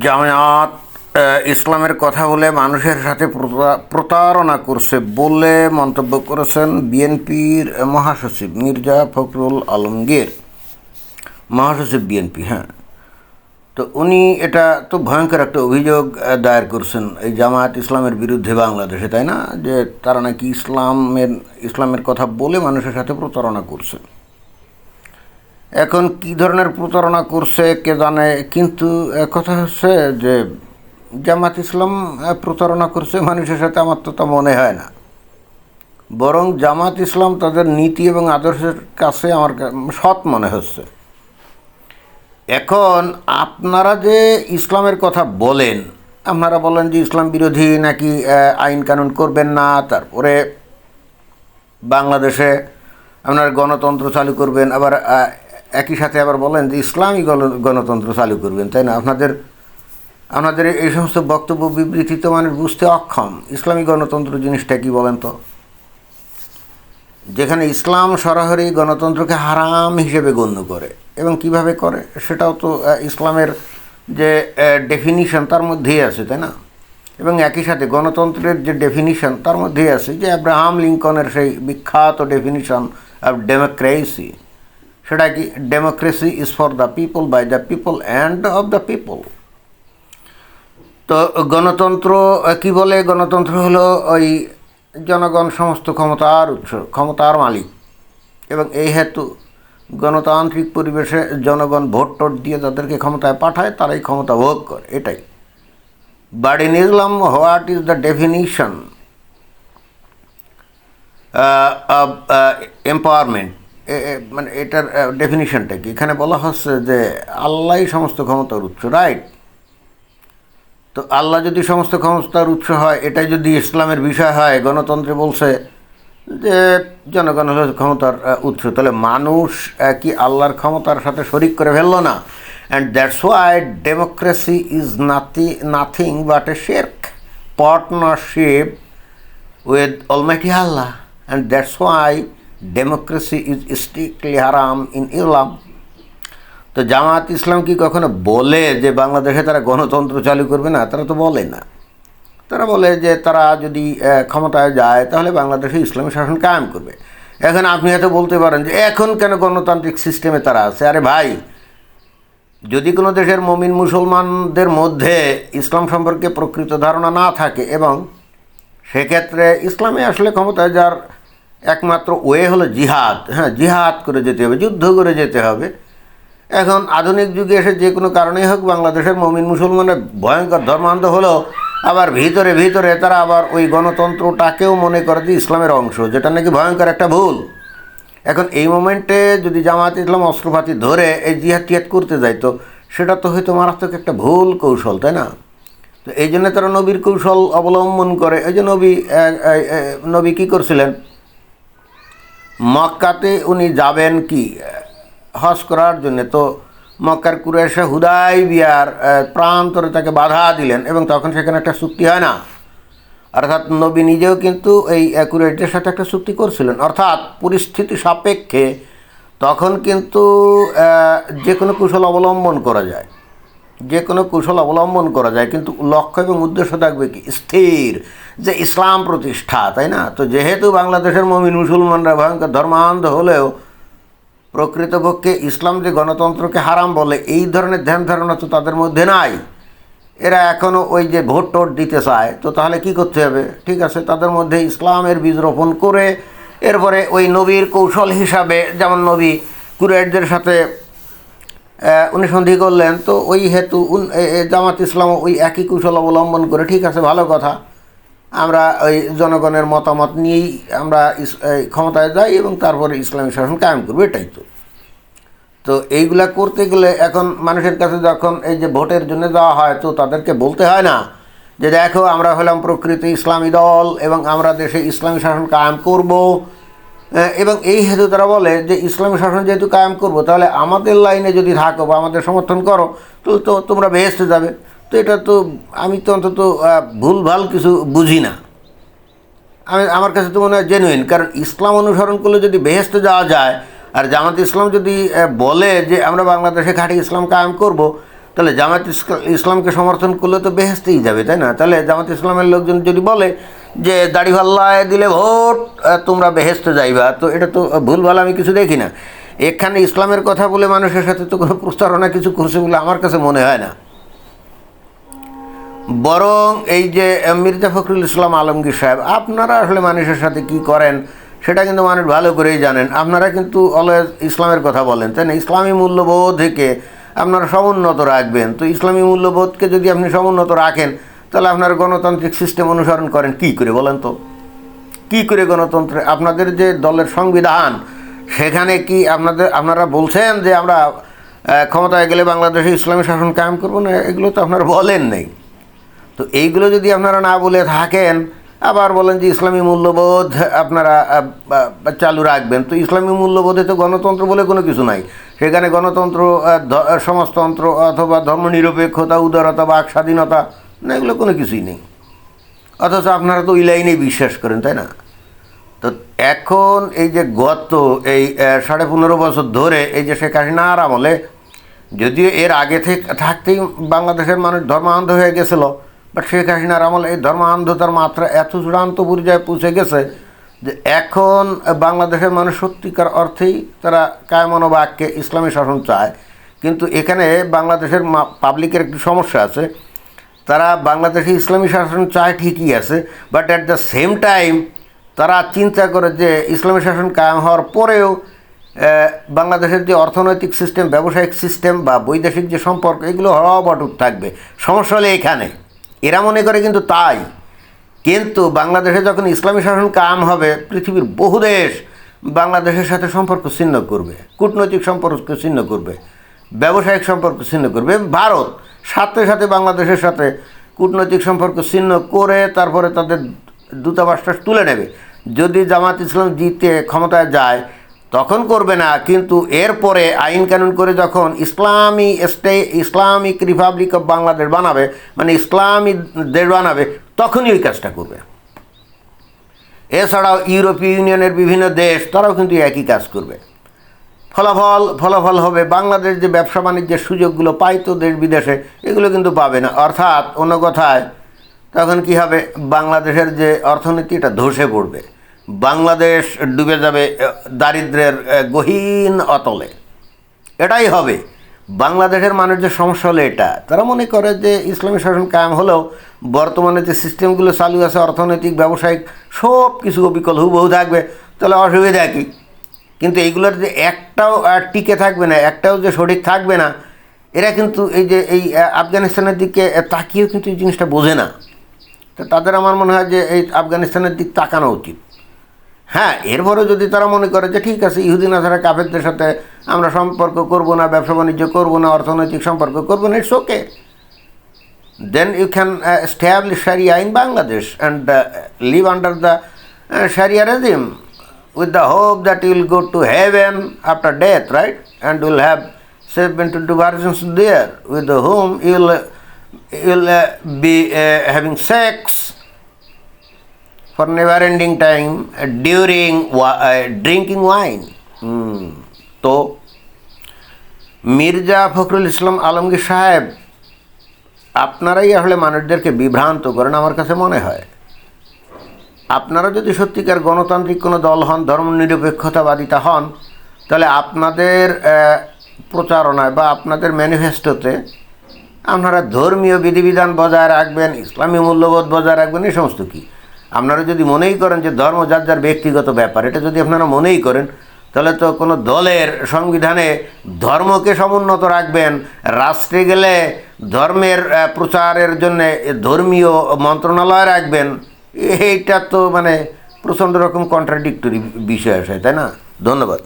জামায়াত ইসলামের কথা বলে মানুষের সাথে প্রতারণা করছে বলে মন্তব্য করেছেন বিএনপির মহাসচিব মির্জা ফখরুল আলমগীর। মহাসচিব বিএনপি, হ্যাঁ। তো উনি এটা তো ভয়ঙ্কর একটা অভিযোগ দায়ের করছেন এই জামায়াত ইসলামের বিরুদ্ধে বাংলাদেশে, তাই না? যে তারা নাকি ইসলামের কথা বলে মানুষের সাথে প্রতারণা করছে। এখন কি ধরনের প্রতারণা করছে কে জানে, কিন্তু কথা হচ্ছে যে জামাত ইসলাম প্রতারণা করছে মানুষের সাথে আমার তো তা মনে হয় না। বরং জামাত ইসলাম তাদের নীতি এবং আদর্শের কাছে আমার সৎ মনে হচ্ছে। এখন আপনারা যে ইসলামের কথা বলেন, আপনারা বলেন যে ইসলাম বিরোধী নাকি আইন কানুন করবেন না, তারপরে বাংলাদেশে আপনারা গণতন্ত্র চালু করবেন, আবার একই সাথে আবার বলেন যে ইসলামী গণতন্ত্র চালু করবেন, তাই না? আপনাদের এই সমস্ত বক্তব্য বিবৃতি তো মানুষ বুঝতে অক্ষম। ইসলামী গণতন্ত্র জিনিসটা কি বলেন তো? যেখানে ইসলাম সরাসরি গণতন্ত্রকে হারাম হিসেবে গণ্য করে, এবং কিভাবে করে সেটাও তো ইসলামের যে ডেফিনিশন তার মধ্যেই আছে, তাই না? এবং একই সাথে গণতন্ত্রের যে ডেফিনিশন তার মধ্যেই আছে যে আব্রাহাম লিঙ্কনের সেই বিখ্যাত ডেফিনিশন অফ ডেমোক্রেসি। সেটা কি? Democracy is for the people, by the people and of the people. তো গণতন্ত্র কি বলে? গণতন্ত্র হলো ওই জনগণ সমস্ত ক্ষমতার উৎস, ক্ষমতার মালিক, এবং এই হেতু গণতান্ত্রিক পরিবেশে জনগণ ভোট টোট দিয়ে যাদেরকে ক্ষমতায় পাঠায় তারাই ক্ষমতা ভোগ করে, এটাই। But in Islam what is the definition of empowerment? মানে এটার ডেফিনিশনটা কি? এখানে বলা হচ্ছে যে আল্লাহই সমস্ত ক্ষমতার উৎস, রাইট? তো আল্লাহ যদি সমস্ত ক্ষমতার উৎস হয়, এটাই যদি ইসলামের বিষয় হয়, গণতন্ত্রে বলছে যে জনগণ হলো ক্ষমতার উৎস, তাহলে মানুষ কি আল্লাহর ক্ষমতার সাথে শরিক করে ফেললো না? And that's why democracy is nothing but a শিরক, partnership with almighty Allah, and that's why democracy is strictly হারাম ইন ইসলাম। তো জামায়াত ইসলাম কি কখনো বলে যে বাংলাদেশে তারা গণতন্ত্র চালু করবে না? তারা তো বলে না। তারা বলে যে তারা যদি ক্ষমতায় যায় তাহলে বাংলাদেশে ইসলামী শাসন কায়েম করবে। এখন আপনি হয়তো বলতে পারেন যে এখন কেন গণতান্ত্রিক সিস্টেমে তারা আছে? আরে ভাই, যদি কোনো দেশের মুমিন মুসলমানদের মধ্যে ইসলাম সম্পর্কে প্রকৃত ধারণা না থাকে, এবং সেক্ষেত্রে ইসলামে আসলে ক্ষমতায় যার একমাত্র ওয়ে হলো জিহাদ, হ্যাঁ, জিহাদ করে যেতে হবে, যুদ্ধ করে যেতে হবে। এখন আধুনিক যুগে এসে যে কোনো কারণেই হোক বাংলাদেশের মুমিন মুসলমানের ভয়ঙ্কর ধর্মান্ধ হলো, আবার ভিতরে ভিতরে তারা আবার ওই গণতন্ত্রটাকেও মনে করে যে ইসলামের অংশ, যেটা নাকি ভয়ঙ্কর একটা ভুল। এখন এই মোমেন্টে যদি জামায়াত ইসলাম অস্ত্রপাতি ধরে এই জিহাদ টিহাদ করতে যায়, তো সেটা তো হয়তো মারাত্মক একটা ভুল কৌশল, তাই না? তো এই জন্য তারা নবীর কৌশল অবলম্বন করে। এই যে নবী কী করছিলেন? মক্কাতে উনি যাবেন কি হজ করার জন্যে, তো মক্কার কুরাইশা হুদায়বিয়ার প্রান্তরে তাকে বাধা দিলেন, এবং তখন সেখানে একটা চুক্তি হয় না। অর্থাৎ নবী নিজেও কিন্তু এই কুরাইশদের সাথে একটা চুক্তি করছিলেন, অর্থাৎ পরিস্থিতি সাপেক্ষে তখন কিন্তু যে কোনো কৌশল অবলম্বন করা যায়, যে কোনো কৌশল অবলম্বন করা যায়, কিন্তু লক্ষ্য এবং উদ্দেশ্য থাকবে কি? স্থির, যে ইসলাম প্রতিষ্ঠা, তাই না? তো যেহেতু বাংলাদেশের মুমিন মুসলমানরা ভয়ঙ্কর ধর্মান্ধ হলেও প্রকৃতপক্ষে ইসলাম যে গণতন্ত্রকে হারাম বলে, এই ধরনের ধ্যান ধারণা তো তাদের মধ্যে নাই। এরা এখনও ওই যে ভোট টোট দিতে চায়। তো তাহলে কি করতে হবে? ঠিক আছে, তাদের মধ্যে ইসলামের বীজ রোপণ করে এরপরে ওই নবীর কৌশল হিসাবে, যেমন নবী কুরাইশদের সাথে উনি সন্ধি করলেন, তো ওই হেতু জামাত ইসলাম ওই একই কৌশল অবলম্বন করে, ঠিক আছে, ভালো কথা, আমরা ওই জনগণের মতামত নিয়েই আমরা ক্ষমতায় যাই এবং তারপরে ইসলামী শাসন কায়েম করবো, এটাই তো। তো এইগুলা করতে গেলে এখন মানুষের কাছে যখন এই যে ভোটের জন্য যাওয়া হয়, তো তাদেরকে বলতে হয় না যে দেখো আমরা হলাম প্রকৃত ইসলামী দল এবং আমরা দেশে ইসলামী শাসন কায়েম করব, এবং এই হেতু তারা বলে যে ইসলামী শাসন যেহেতু কায়েম করব, তাহলে আমাদের লাইনে যদি থাকো বা আমাদের সমর্থন করো তো তোমরা বেহেশতে যাবে। তো এটা তো আমি তো অন্তত ভুলভাল কিছু বুঝি না। আমার কাছে তো মনে হয় জেনুইন, কারণ ইসলাম অনুসরণ করলে যদি বেহেশতে যাওয়া যায়, আর জামাত ইসলাম যদি বলে যে আমরা বাংলাদেশে খাঁটি ইসলাম কায়েম করব, তাহলে জামাত ইসলামকে সমর্থন করলে তো বেহেস্তেই যাবে, তাই না? তাহলে জামাত ইসলামের লোকজন যদি বলে যে দাড়িপাল্লায় দিলে ভোট তোমরা বেহেস্তে যাইবা, তো এটা তো ভুলভাল, আমি কিছু দেখি না। এখানে ইসলামের কথা বলে মানুষের সাথে তো কোনো প্রচারণা কিছু করছে বলে আমার কাছে মনে হয় না। বরং এই যে মির্জা ফখরুল ইসলাম আলমগীর সাহেব, আপনারা আসলে মানুষের সাথে কি করেন সেটা কিন্তু মানুষ ভালো করেই জানেন। আপনারা কিন্তু অলওয়েজ ইসলামের কথা বলেন, তাই না? ইসলামী মূল্যবোধকে আপনারা সমুন্নত রাখবেন। তো ইসলামী মূল্যবোধকে যদি আপনি সমুন্নত রাখেন, তাহলে আপনার গণতান্ত্রিক সিস্টেম অনুসরণ করেন কী করে বলেন তো? কী করে গণতন্ত্রে আপনাদের যে দলের সংবিধান, সেখানে কি আপনারা বলছেন যে আমরা ক্ষমতায় গেলে বাংলাদেশে ইসলামী শাসন কায়েম করবো না? এগুলো তো আপনারা বলেন নেই। তো এইগুলো যদি আপনারা না বলে থাকেন, আবার বলেন যে ইসলামী মূল্যবোধ আপনারা চালু রাখবেন, তো ইসলামী মূল্যবোধে তো গণতন্ত্র বলে কোনো কিছু নাই। সেখানে গণতন্ত্র, সমাজতন্ত্র অথবা ধর্মনিরপেক্ষতা, উদারতা, বাক স্বাধীনতা, না, এগুলো কোনো কিছুই নেই। অথচ আপনারা তো ওই লাইনেই বিশ্বাস করেন, তাই না? তো এখন এই যে গত এই 15.5 বছর ধরে এই যে শেখ হাসিনার আমলে, যদিও এর আগে থাকতেই বাংলাদেশের মানুষ ধর্মান্ধ হয়ে গেছিল, বাট শেখ হাসিনার আমলে এই ধর্মান্ধতার মাত্রা এত চূড়ান্ত পর্যায়ে পৌঁছে গেছে যে এখন বাংলাদেশের মানুষ সত্যিকার অর্থেই তারা কায়মনোবাক্যে ইসলামী শাসন চায়। কিন্তু এখানে বাংলাদেশের পাবলিকের একটি সমস্যা আছে, তারা বাংলাদেশে ইসলামী শাসন চায় ঠিকই আছে, but at the same time তারা চিন্তা করে যে ইসলামী শাসন কায়েম হওয়ার পরেও বাংলাদেশের যে অর্থনৈতিক সিস্টেম, ব্যবসায়িক সিস্টেম বা বৈদেশিক যে সম্পর্ক, এগুলো অটুট থাকবে। সমস্যা হলে এখানে এরা মনে করে কিন্তু তাই। কিন্তু বাংলাদেশে যখন ইসলামী শাসন কায়েম হবে, পৃথিবীর বহু দেশ বাংলাদেশের সাথে সম্পর্ক ছিন্ন করবে, কূটনৈতিক সম্পর্ক ছিন্ন করবে, ব্যবসায়িক সম্পর্ক ছিন্ন করবে। ভারত সাথে সাথে বাংলাদেশের সাথে কূটনৈতিক সম্পর্ক ছিন্ন করে তারপরে তাদের দূতাবাসটা তুলে নেবে। যদি জামাত ইসলাম জিতে ক্ষমতায় যায় তখন করবে না, কিন্তু এরপরে আইন কানুন করে যখন ইসলামিক রিপাবলিক অফ বাংলাদেশ বানাবে, মানে ইসলামী দেশ বানাবে, তখনই ওই কাজটা করবে। এছাড়াও ইউরোপীয় ইউনিয়নের বিভিন্ন দেশ তারাও কিন্তু একই কাজ করবে। ফলাফল হবে বাংলাদেশ যে ব্যবসা বাণিজ্যের সুযোগগুলো পাইতো দেশ বিদেশে, এগুলো কিন্তু পাবে না। অর্থাৎ অন্য কথায় তখন কি হবে, বাংলাদেশের যে অর্থনীতি এটা ধসে পড়বে, বাংলাদেশ ডুবে যাবে দারিদ্র্যের গহীন অতলে। এটাই হবে বাংলাদেশের মানুষের সমস্যা। হলে এটা তারা মনে করে যে ইসলামী শাসন কায়েম হলেও বর্তমানে যে সিস্টেমগুলো চালু আছে, অর্থনৈতিক, ব্যবসায়িক, সব কিছু অবিকল হুবহু থাকবে, তাহলে অসুবিধা কী? কিন্তু এইগুলোর যে একটাও টিকে থাকবে না, একটাও যে সঠিক থাকবে না, এরা কিন্তু এই আফগানিস্তানের দিকে তাকিয়েও কিন্তু এই জিনিসটা বোঝে না। তো তাদের আমার মনে হয় যে এই আফগানিস্তানের দিক তাকানো উচিত। হ্যাঁ, এরপরে যদি তারা মনে করে যে ঠিক আছে, ইহুদি নাসারা কাফেরদের সাথে আমরা সম্পর্ক করব না, ব্যবসা বাণিজ্য করব না, অর্থনৈতিক সম্পর্ক করব না, it's okay, then you can establish sharia in Bangladesh and live under the sharia regime with the hope that you will go to heaven after death, right? And you will have safe into diversions there with whom you will be having sex for never-ending time during drinking wine. তো মির্জা ফখরুল ইসলাম আলমগীর সাহেব, আপনারাই আসলে মানুষদেরকে বিভ্রান্ত করেন আমার কাছে মনে হয়। আপনারা যদি সত্যিকার গণতান্ত্রিক কোনো দল হন, ধর্মনিরপেক্ষতাবাদিতা হন, তাহলে আপনাদের প্রচারণায় বা আপনাদের ম্যানিফেস্টোতে আপনারা ধর্মীয় বিধিবিধান বজায় রাখবেন, ইসলামী মূল্যবোধ বজায় রাখবেন, এই সমস্ত কি। আপনারা যদি মনেই করেন যে ধর্ম যার যার ব্যক্তিগত ব্যাপার, এটা যদি আপনারা মনেই করেন, তাহলে তো কোনো দলের সংবিধানে ধর্মকে সমুন্নত রাখবেন, রাষ্ট্রে গেলে ধর্মের প্রচারের জন্যে ধর্মীয় মন্ত্রণালয় রাখবেন, এইটা তো মানে প্রচণ্ড রকম কন্ট্রাডিক্টরি বিষয় আসে, তাই না? ধন্যবাদ।